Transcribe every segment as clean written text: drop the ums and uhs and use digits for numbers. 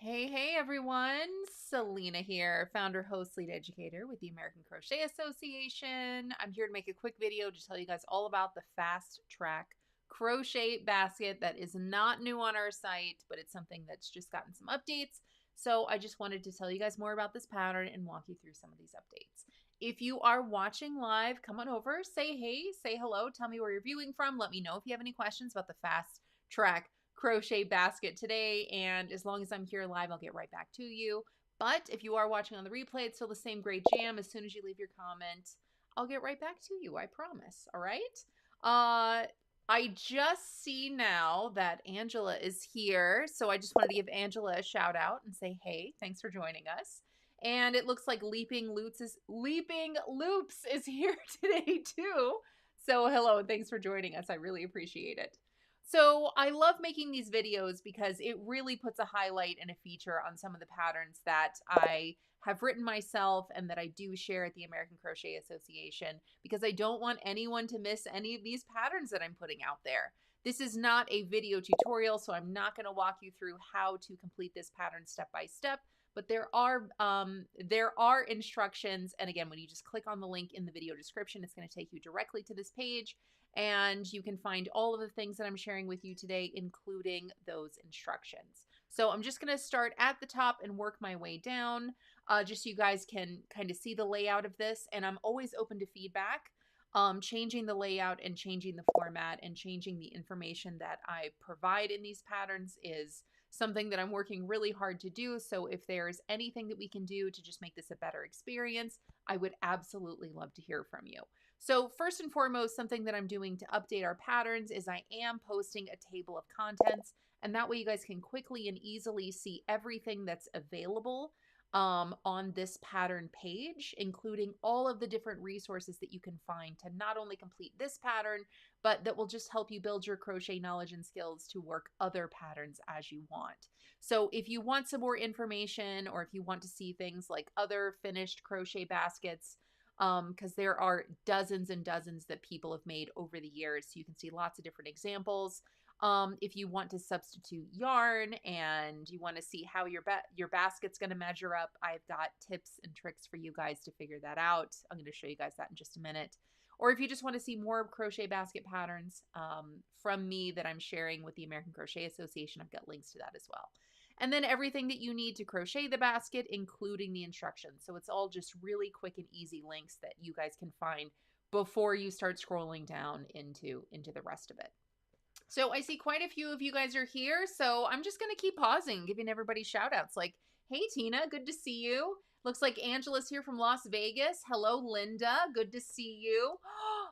Hey everyone, Selena here, founder, host, lead educator with the American Crochet Association. I'm here to make a quick video to tell you guys all about the Fast Track Crochet Basket that is not new on our site, but it's something that's just gotten some updates. So I just wanted to tell you guys more about this pattern and walk you through some of these updates. If you are watching live, come on over, say hey, say hello, tell me where you're viewing from. Let me know if you have any questions about the Fast Track Crochet Basket today, and as long as I'm here live, I'll get right back to you. But if you are watching on the replay, it's still the same great jam. As soon as you leave your comment, I'll get right back to you, I promise. All right. I just see now that Angela is here, so I just wanted to give Angela a shout out and say hey, thanks for joining us. And it looks like Leaping Loops is here today too. So hello and thanks for joining us. I really appreciate it. So I love making these videos because it really puts a highlight and a feature on some of the patterns that I have written myself and that I do share at the American Crochet Association, because I don't want anyone to miss any of these patterns that I'm putting out there. This is not a video tutorial, so I'm not going to walk you through how to complete this pattern step by step, but there are instructions. And again, when you just click on the link in the video description, it's going to take you directly to this page. And you can find all of the things that I'm sharing with you today, including those instructions. So I'm just going to start at the top and work my way down, just so you guys can kind of see the layout of this. And I'm always open to feedback. Changing the layout and changing the format and changing the information that I provide in these patterns is something that I'm working really hard to do. So if there's anything that we can do to just make this a better experience, I would absolutely love to hear from you. So first and foremost, something that I'm doing to update our patterns is I am posting a table of contents, and that way you guys can quickly and easily see everything that's available on this pattern page, including all of the different resources that you can find to not only complete this pattern, but that will just help you build your crochet knowledge and skills to work other patterns as you want. So if you want some more information, or if you want to see things like other finished crochet baskets, because there are dozens and dozens that people have made over the years, so you can see lots of different examples. If you want to substitute yarn and you want to see how your basket's going to measure up, I've got tips and tricks for you guys to figure that out. I'm going to show you guys that in just a minute. Or if you just want to see more crochet basket patterns from me that I'm sharing with the American Crochet Association, I've got links to that as well. And then everything that you need to crochet the basket, including the instructions. So it's all just really quick and easy links that you guys can find before you start scrolling down into the rest of it. So I see quite a few of you guys are here, so I'm just going to keep pausing, giving everybody shout outs like, hey Tina, good to see you. Looks like Angela's here from Las Vegas. Hello, Linda. Good to see you.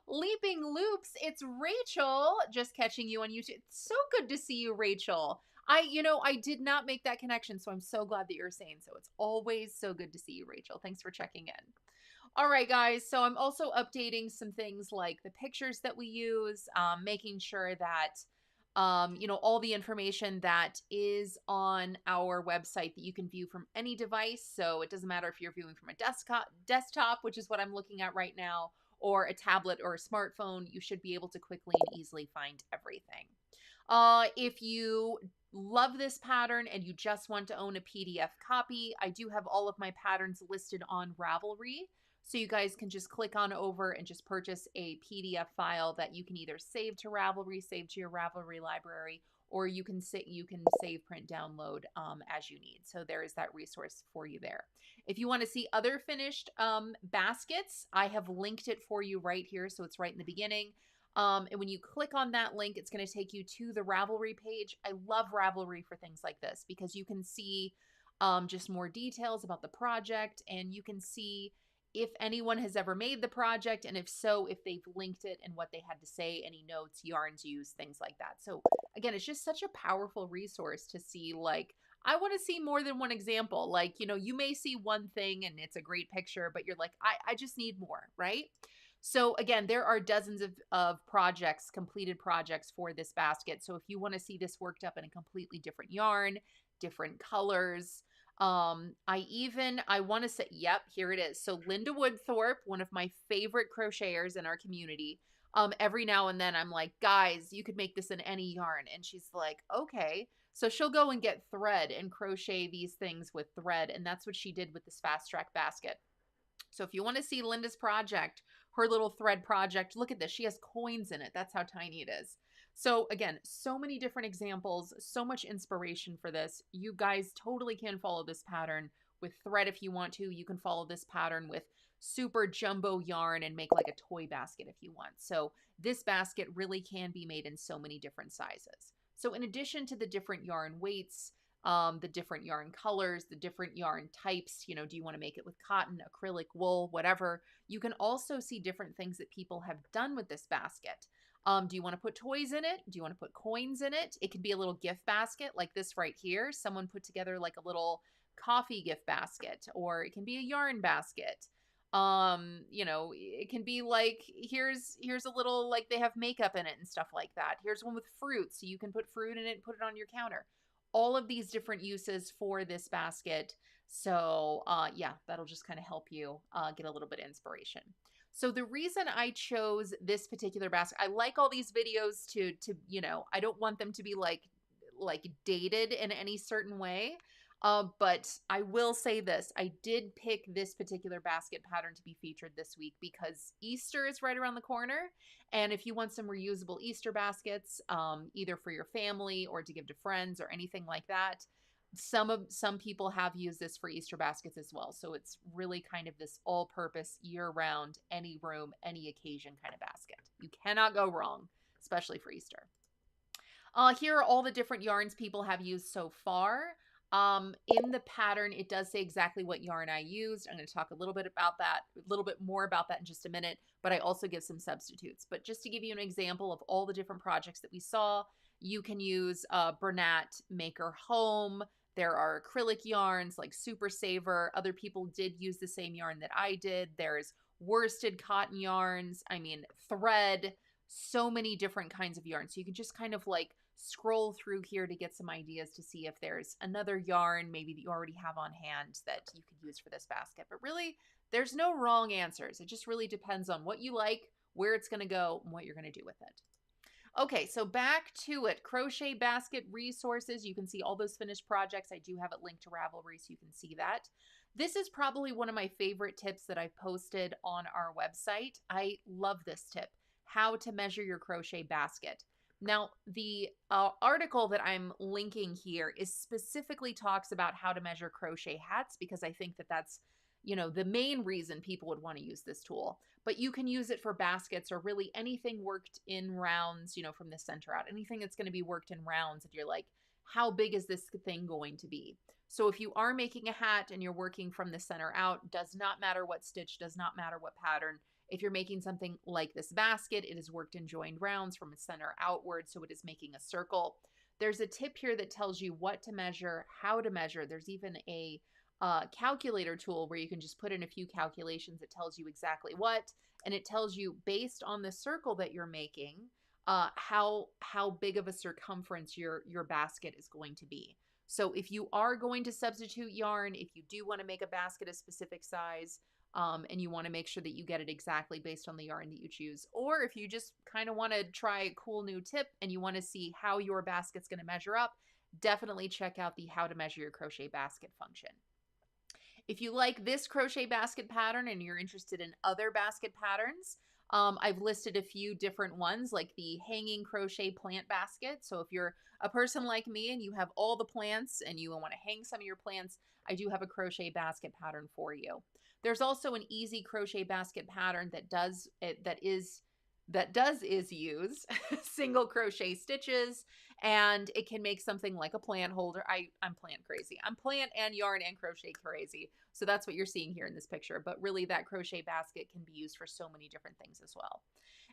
Leaping Loops, it's Rachel. Just catching you on YouTube. It's so good to see you, Rachel. I did not make that connection, so I'm so glad that you're saying so. It's always so good to see you, Rachel. Thanks for checking in. All right, guys, so I'm also updating some things like the pictures that we use, making sure that all the information that is on our website that you can view from any device. So it doesn't matter if you're viewing from a desktop, which is what I'm looking at right now, or a tablet or a smartphone, you should be able to quickly and easily find everything. If you love this pattern and you just want to own a PDF copy, I do have all of my patterns listed on Ravelry. So you guys can just click on over and just purchase a PDF file that you can either save to Ravelry, save to your Ravelry library, or you can save, print, download as you need. So there is that resource for you there. If you want to see other finished baskets, I have linked it for you right here. So it's right in the beginning. And when you click on that link, it's going to take you to the Ravelry page. I love Ravelry for things like this because you can see just more details about the project, and you can see if anyone has ever made the project, and if so, if they've linked it and what they had to say, any notes, yarns used, things like that. So again, it's just such a powerful resource to see, like, I want to see more than one example. Like, you may see one thing and it's a great picture, but you're like, I just need more, right? So again, there are dozens of projects, completed projects for this basket. So if you want to see this worked up in a completely different yarn, different colors, I want to say, yep, here it is. So Linda Woodthorpe, one of my favorite crocheters in our community, every now and then I'm like, guys, you could make this in any yarn. And she's like, okay. So she'll go and get thread and crochet these things with thread. And that's what she did with this Fast Track Basket. So if you want to see Linda's project, her little thread project, look at this. She has coins in it. That's how tiny it is. So again, so many different examples, so much inspiration for this. You guys totally can follow this pattern with thread if you want to. You can follow this pattern with super jumbo yarn and make like a toy basket if you want. So this basket really can be made in so many different sizes. So in addition to the different yarn weights, the different yarn colors, the different yarn types, you know, do you want to make it with cotton, acrylic, wool, whatever? You can also see different things that people have done with this basket. Do you want to put toys in it? Do you want to put coins in it? It can be a little gift basket like this right here. Someone put together like a little coffee gift basket, or it can be a yarn basket. You know, it can be like, here's a little, like they have makeup in it and stuff like that. Here's one with fruit, so you can put fruit in it and put it on your counter. All of these different uses for this basket. So yeah, that'll just kind of help you get a little bit of inspiration. So the reason I chose this particular basket, I like all these videos to you know, I don't want them to be like dated in any certain way. But I will say this, I did pick this particular basket pattern to be featured this week because Easter is right around the corner. And if you want some reusable Easter baskets, either for your family or to give to friends or anything like that, some people have used this for Easter baskets as well. So it's really kind of this all-purpose, year-round, any room, any occasion kind of basket. You cannot go wrong, especially for Easter. Here are all the different yarns people have used so far. In the pattern, it does say exactly what yarn I used. I'm going to talk a little bit about that, a little bit more about that in just a minute, but I also give some substitutes. But just to give you an example of all the different projects that we saw, you can use Bernat Maker Home. There are acrylic yarns like Super Saver. Other people did use the same yarn that I did. There's worsted cotton yarns. I mean, thread, so many different kinds of yarn. So you can just kind of like scroll through here to get some ideas to see if there's another yarn maybe that you already have on hand that you could use for this basket. But really, there's no wrong answers. It just really depends on what you like, where it's going to go, and what you're going to do with it. Okay, so back to it. Crochet basket resources. You can see all those finished projects. I do have it linked to Ravelry so you can see that. This is probably one of my favorite tips that I've posted on our website. I love this tip, how to measure your crochet basket. Now, the article that I'm linking here is specifically talks about how to measure crochet hats because I think that that's, you know, the main reason people would want to use this tool. But you can use it for baskets or really anything worked in rounds, you know, from the center out. Anything that's going to be worked in rounds that you're like, how big is this thing going to be? So if you are making a hat and you're working from the center out, does not matter what stitch, does not matter what pattern. If you're making something like this basket, it is worked in joined rounds from a center outward, so it is making a circle. There's a tip here that tells you what to measure, how to measure. There's even a calculator tool where you can just put in a few calculations. It tells you exactly what, and it tells you based on the circle that you're making, how big of a circumference your basket is going to be. So if you are going to substitute yarn, if you do want to make a basket a specific size, and you want to make sure that you get it exactly based on the yarn that you choose. Or if you just kind of want to try a cool new tip and you want to see how your basket's going to measure up, definitely check out the how to measure your crochet basket function. If you like this crochet basket pattern and you're interested in other basket patterns, I've listed a few different ones like the hanging crochet plant basket. So if you're a person like me and you have all the plants and you want to hang some of your plants, I do have a crochet basket pattern for you. There's also an easy crochet basket pattern that use single crochet stitches, and it can make something like a plant holder. I'm plant crazy. I'm plant and yarn and crochet crazy. So that's what you're seeing here in this picture. But really that crochet basket can be used for so many different things as well.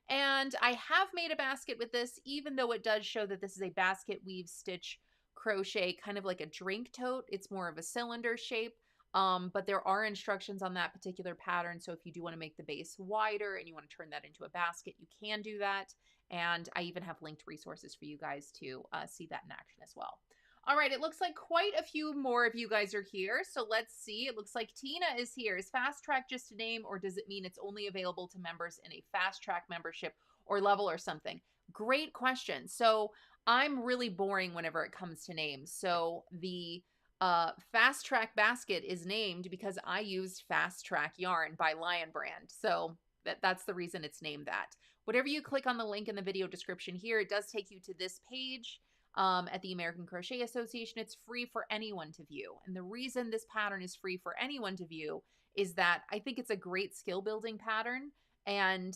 And I have made a basket with this, even though it does show that this is a basket weave stitch crochet, kind of like a drink tote. It's more of a cylinder shape. But there are instructions on that particular pattern. So if you do want to make the base wider and you want to turn that into a basket, you can do that. And I even have linked resources for you guys to see that in action as well. All right, it looks like quite a few more of you guys are here. So let's see. It looks like Tina is here. Is Fast Track just a name, or does it mean it's only available to members in a Fast Track membership or level or something? Great question. So I'm really boring whenever it comes to names. So the Fast Track Basket is named because I used Fast Track Yarn by Lion Brand. So that's the reason it's named that. Whatever you click on the link in the video description here, it does take you to this page at the American Crochet Association. It's free for anyone to view. And the reason this pattern is free for anyone to view is that I think it's a great skill building pattern. And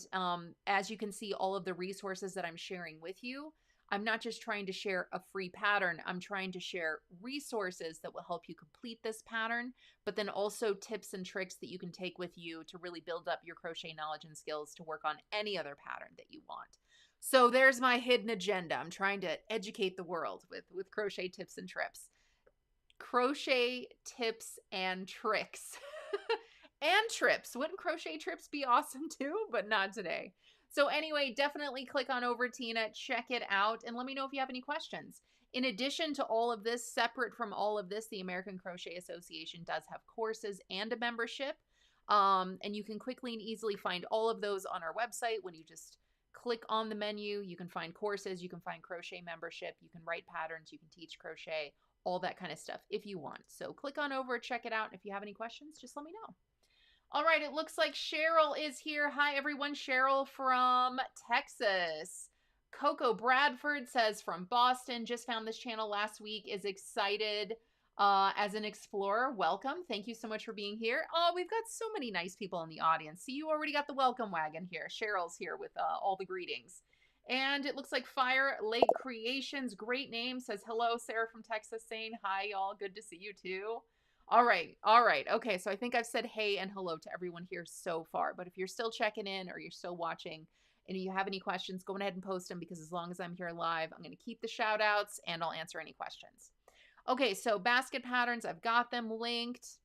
as you can see, all of the resources that I'm sharing with you, I'm not just trying to share a free pattern. I'm trying to share resources that will help you complete this pattern, but then also tips and tricks that you can take with you to really build up your crochet knowledge and skills to work on any other pattern that you want. So there's my hidden agenda. I'm trying to educate the world with crochet tips and trips. Crochet tips and tricks. And trips. Wouldn't crochet trips be awesome too? But not today. So anyway, definitely click on over, Tina, check it out, and let me know if you have any questions. In addition to all of this, separate from all of this, the American Crochet Association does have courses and a membership. And you can quickly and easily find all of those on our website. When you just click on the menu, you can find courses, you can find crochet membership, you can write patterns, you can teach crochet, all that kind of stuff if you want. So click on over, check it out. And if you have any questions, just let me know. All right, it looks like Cheryl is here. Hi, everyone. Cheryl from Texas. Coco Bradford says from Boston, just found this channel last week, is excited as an explorer. Welcome. Thank you so much for being here. Oh, we've got so many nice people in the audience. See, you already got the welcome wagon here. Cheryl's here with all the greetings. And it looks like Fire Lake Creations, great name, says hello. Sarah from Texas saying hi, y'all. Good to see you too. All right. Okay, so I think I've said hey and hello to everyone here so far. But if you're still checking in or you're still watching and you have any questions, go ahead and post them, because as long as I'm here live, I'm going to keep the shout outs and I'll answer any questions. Okay, so basket patterns, I've got them linked.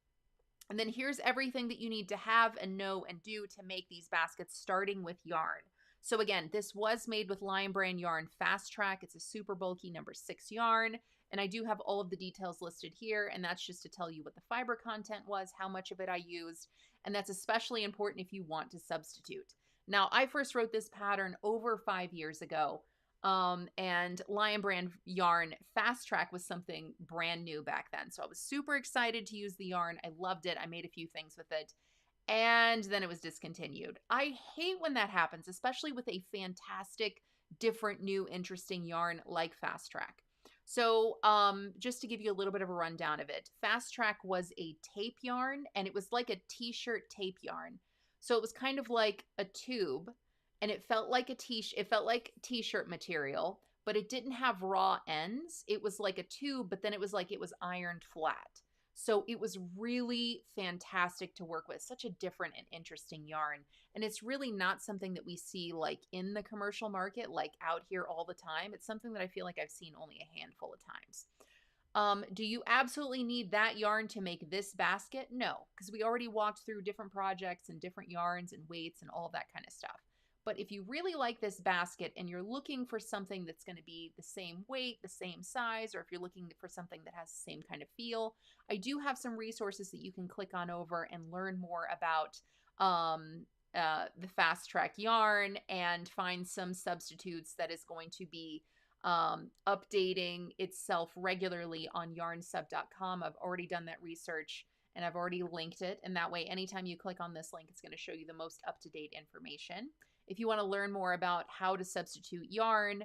And then here's everything that you need to have and know and do to make these baskets, starting with yarn. So again, this was made with Lion Brand yarn Fast Track. It's a super bulky number 6 yarn. And I do have all of the details listed here, and that's just to tell you what the fiber content was, how much of it I used, and that's especially important if you want to substitute. Now, I first wrote this pattern over 5 years ago, and Lion Brand yarn Fast Track was something brand new back then. So I was super excited to use the yarn. I loved it. I made a few things with it, and then it was discontinued. I hate when that happens, especially with a fantastic, different, new, interesting yarn like Fast Track. So just to give you a little bit of a rundown of it, Fast Track was a tape yarn, and it was like a t-shirt tape yarn. So it was kind of like a tube, and it felt like t-shirt material, but it didn't have raw ends. It was like a tube, but then it was like it was ironed flat. So it was really fantastic to work with. Such a different and interesting yarn. And it's really not something that we see like in the commercial market, like out here all the time. It's something that I feel like I've seen only a handful of times. Do you absolutely need that yarn to make this basket? No, because we already walked through different projects and different yarns and weights and all that kind of stuff. But if you really like this basket and you're looking for something that's going to be the same weight, the same size, or if you're looking for something that has the same kind of feel, I do have some resources that you can click on over and learn more about the Fast Track yarn and find some substitutes that is going to be updating itself regularly on yarnsub.com. I've already done that research and I've already linked it. And that way, anytime you click on this link, it's going to show you the most up-to-date information. If you want to learn more about how to substitute yarn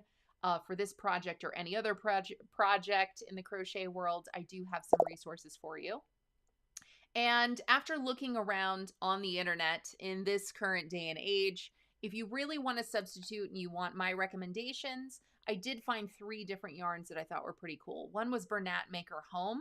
for this project or any other project in the crochet world, I do have some resources for you. And after looking around on the internet in this current day and age, if you really want to substitute and you want my recommendations, I did find 3 different yarns that I thought were pretty cool. One was Bernat Maker Home.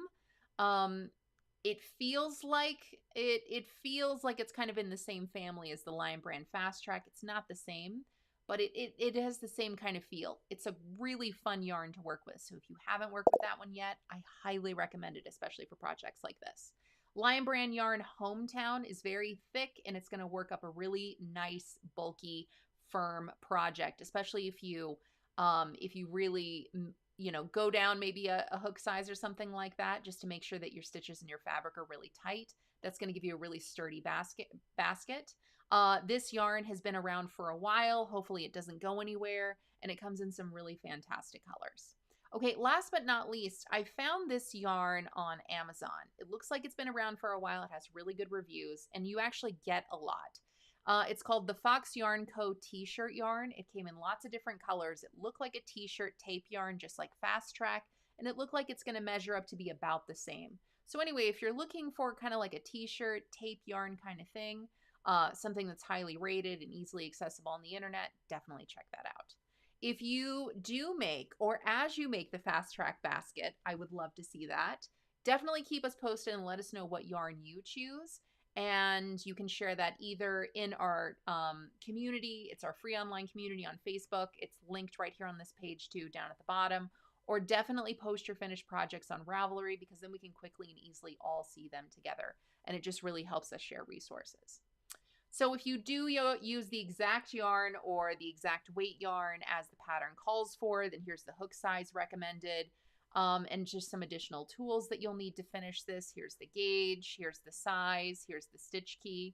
It feels like it's kind of in the same family as the Lion Brand Fast Track. It's not the same, but it has the same kind of feel. It's a really fun yarn to work with. So if you haven't worked with that one yet, I highly recommend it, especially for projects like this. Lion Brand yarn Hometown is very thick, and it's going to work up a really nice, bulky, firm project, especially if you really go down maybe a hook size or something like that, just to make sure that your stitches and your fabric are really tight. That's going to give you a really sturdy basket. This yarn has been around for a while. Hopefully it doesn't go anywhere. and it comes in some really fantastic colors. Okay, last but not least, I found this yarn on Amazon. It looks like it's been around for a while. It has really good reviews, and you actually get a lot. It's called the Fox Yarn Co. t-shirt yarn. It came in lots of different colors. It looked like a t-shirt tape yarn, just like Fast Track, and it looked like it's going to measure up to be about the same. So anyway, if you're looking for kind of like a t-shirt tape yarn kind of thing, something that's highly rated and easily accessible on the internet, definitely check that out. If you do make, or as you make the Fast Track basket, I would love to see that. Definitely keep us posted and let us know what yarn you choose. And you can share that either in our community. It's our free online community on Facebook. It's linked right here on this page too, down at the bottom. Or definitely post your finished projects on Ravelry, because then we can quickly and easily all see them together. And it just really helps us share resources. So if you do use the exact yarn or the exact weight yarn as the pattern calls for, then here's the hook size recommended, and just some additional tools that you'll need to finish this. Here's the gauge, here's the size, here's the stitch key.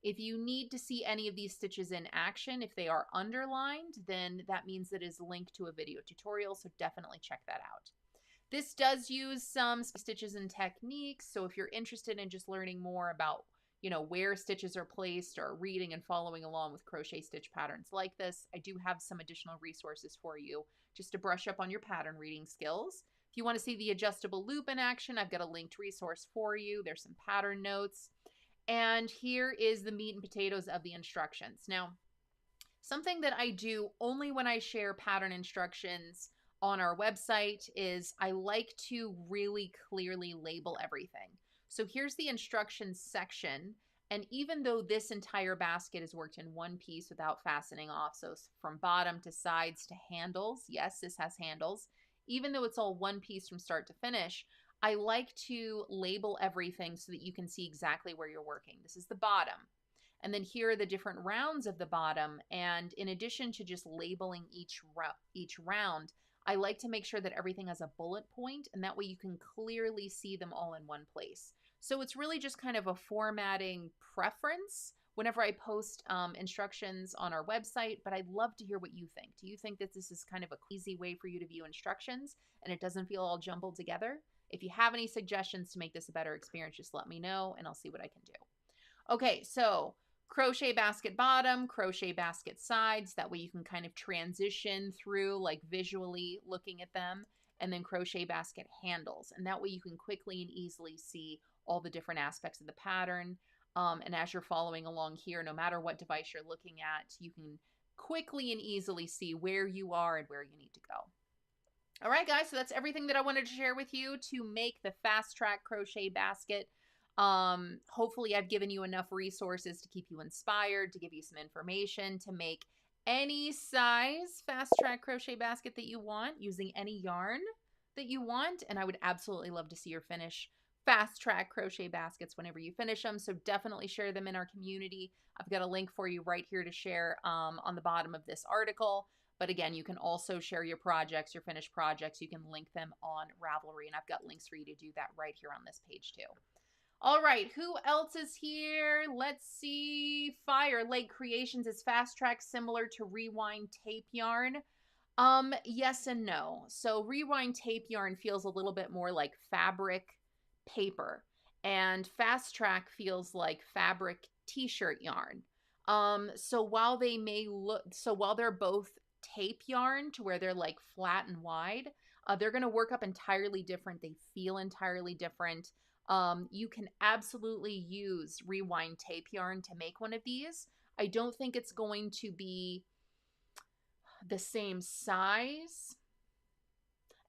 If you need to see any of these stitches in action, if they are underlined, then that means it is linked to a video tutorial, so definitely check that out. This does use some stitches and techniques, so if you're interested in just learning more about where stitches are placed, or reading and following along with crochet stitch patterns like this, I do have some additional resources for you just to brush up on your pattern reading skills. If you want to see the adjustable loop in action, I've got a linked resource for you. There's some pattern notes. And here is the meat and potatoes of the instructions. Now, something that I do only when I share pattern instructions on our website is I like to really clearly label everything. So here's the instructions section, and even though this entire basket is worked in one piece without fastening off, so from bottom to sides to handles, yes, this has handles, even though it's all one piece from start to finish, I like to label everything so that you can see exactly where you're working. This is the bottom. And then here are the different rounds of the bottom, and in addition to just labeling each round, I like to make sure that everything has a bullet point, and that way you can clearly see them all in one place. So it's really just kind of a formatting preference whenever I post instructions on our website, but I'd love to hear what you think. Do you think that this is kind of an easy way for you to view instructions and it doesn't feel all jumbled together? If you have any suggestions to make this a better experience, just let me know and I'll see what I can do. Okay, so crochet basket bottom, crochet basket sides. That way you can kind of transition through, like visually looking at them, and then crochet basket handles. And that way you can quickly and easily see all the different aspects of the pattern. And as you're following along here, no matter what device you're looking at, you can quickly and easily see where you are and where you need to go. All right, guys, so that's everything that I wanted to share with you to make the Fast Track Crochet Basket. Hopefully I've given you enough resources to keep you inspired, to give you some information to make any size Fast Track Crochet Basket that you want, using any yarn that you want. And I would absolutely love to see your finish Fast Track Crochet Baskets whenever you finish them. So definitely share them in our community. I've got a link for you right here to share on the bottom of this article. But again, you can also share your projects, your finished projects. You can link them on Ravelry, and I've got links for you to do that right here on this page too. All right, who else is here? Let's see. Fire Lake Creations. Is Fast Track similar to Rewind tape yarn? Yes and no. So Rewind tape yarn feels a little bit more like fabric paper, and Fast Track feels like fabric t-shirt yarn. So while they're both tape yarn to where they're like flat and wide, they're going to work up entirely different. They feel entirely different. You can absolutely use Rewind tape yarn to make one of these. I don't think it's going to be the same size,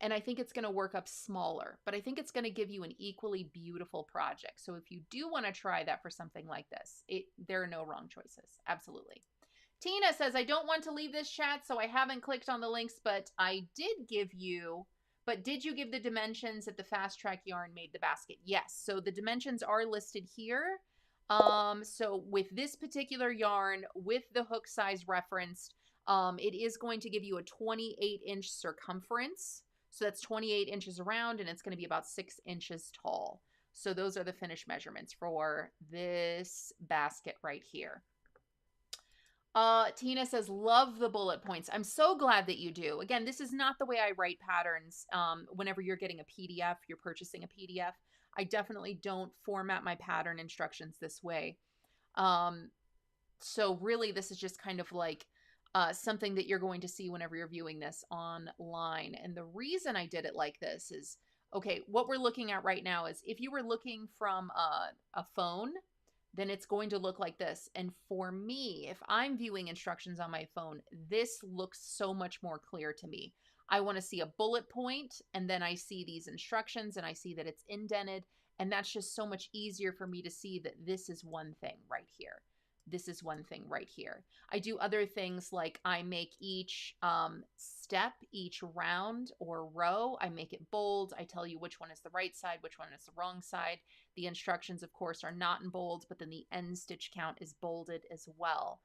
and I think it's going to work up smaller, but I think it's going to give you an equally beautiful project. So if you do want to try that for something like this, there are no wrong choices. Absolutely. Tina says, I don't want to leave this chat, so I haven't clicked on the links, but did you give the dimensions that the Fast Track yarn made the basket? Yes. So the dimensions are listed here. So with this particular yarn, with the hook size referenced, it is going to give you a 28-inch circumference. So that's 28 inches around, and it's going to be about 6 inches tall. So those are the finished measurements for this basket right here. Tina says, love the bullet points. I'm so glad that you do. Again, this is not the way I write patterns. Whenever you're getting a PDF, you're purchasing a PDF. I definitely don't format my pattern instructions this way. So really, this is just kind of like something that you're going to see whenever you're viewing this online. And the reason I did it like this is, okay, what we're looking at right now is if you were looking from a phone, then it's going to look like this. And for me, if I'm viewing instructions on my phone, this looks so much more clear to me. I want to see a bullet point, and then I see these instructions, and I see that it's indented, and that's just so much easier for me to see that this is one thing right here. This is one thing right here. I do other things like I make each step, each round or row, I make it bold. I tell you which one is the right side, which one is the wrong side. The instructions, of course, are not in bold, but then the end stitch count is bolded as well,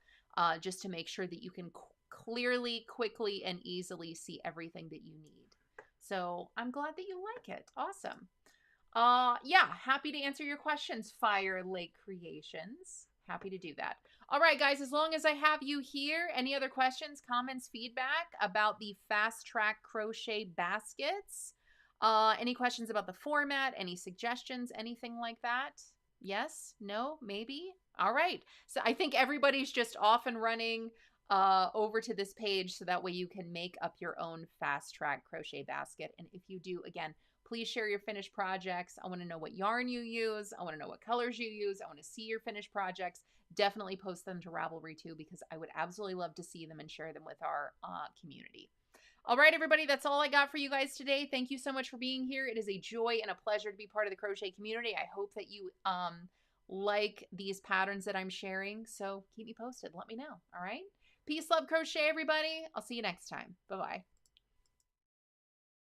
just to make sure that you can clearly, quickly, and easily see everything that you need. So I'm glad that you like it. Awesome. Yeah, happy to answer your questions, Fire Lake Creations. Happy to do that. All right, guys, as long as I have you here, any other questions, comments, feedback about the Fast Track Crochet Baskets? Any questions about the format, any suggestions, anything like that? Yes? No? Maybe? All right. So I think everybody's just off and running over to this page so that way you can make up your own Fast Track Crochet Basket. And if you do, again, please share your finished projects. I want to know what yarn you use. I want to know what colors you use. I want to see your finished projects. Definitely post them to Ravelry too, because I would absolutely love to see them and share them with our community. All right, everybody, that's all I got for you guys today. Thank you so much for being here. It is a joy and a pleasure to be part of the crochet community. I hope that you like these patterns that I'm sharing. So keep me posted. Let me know. All right. Peace, love, crochet, everybody. I'll see you next time. Bye-bye.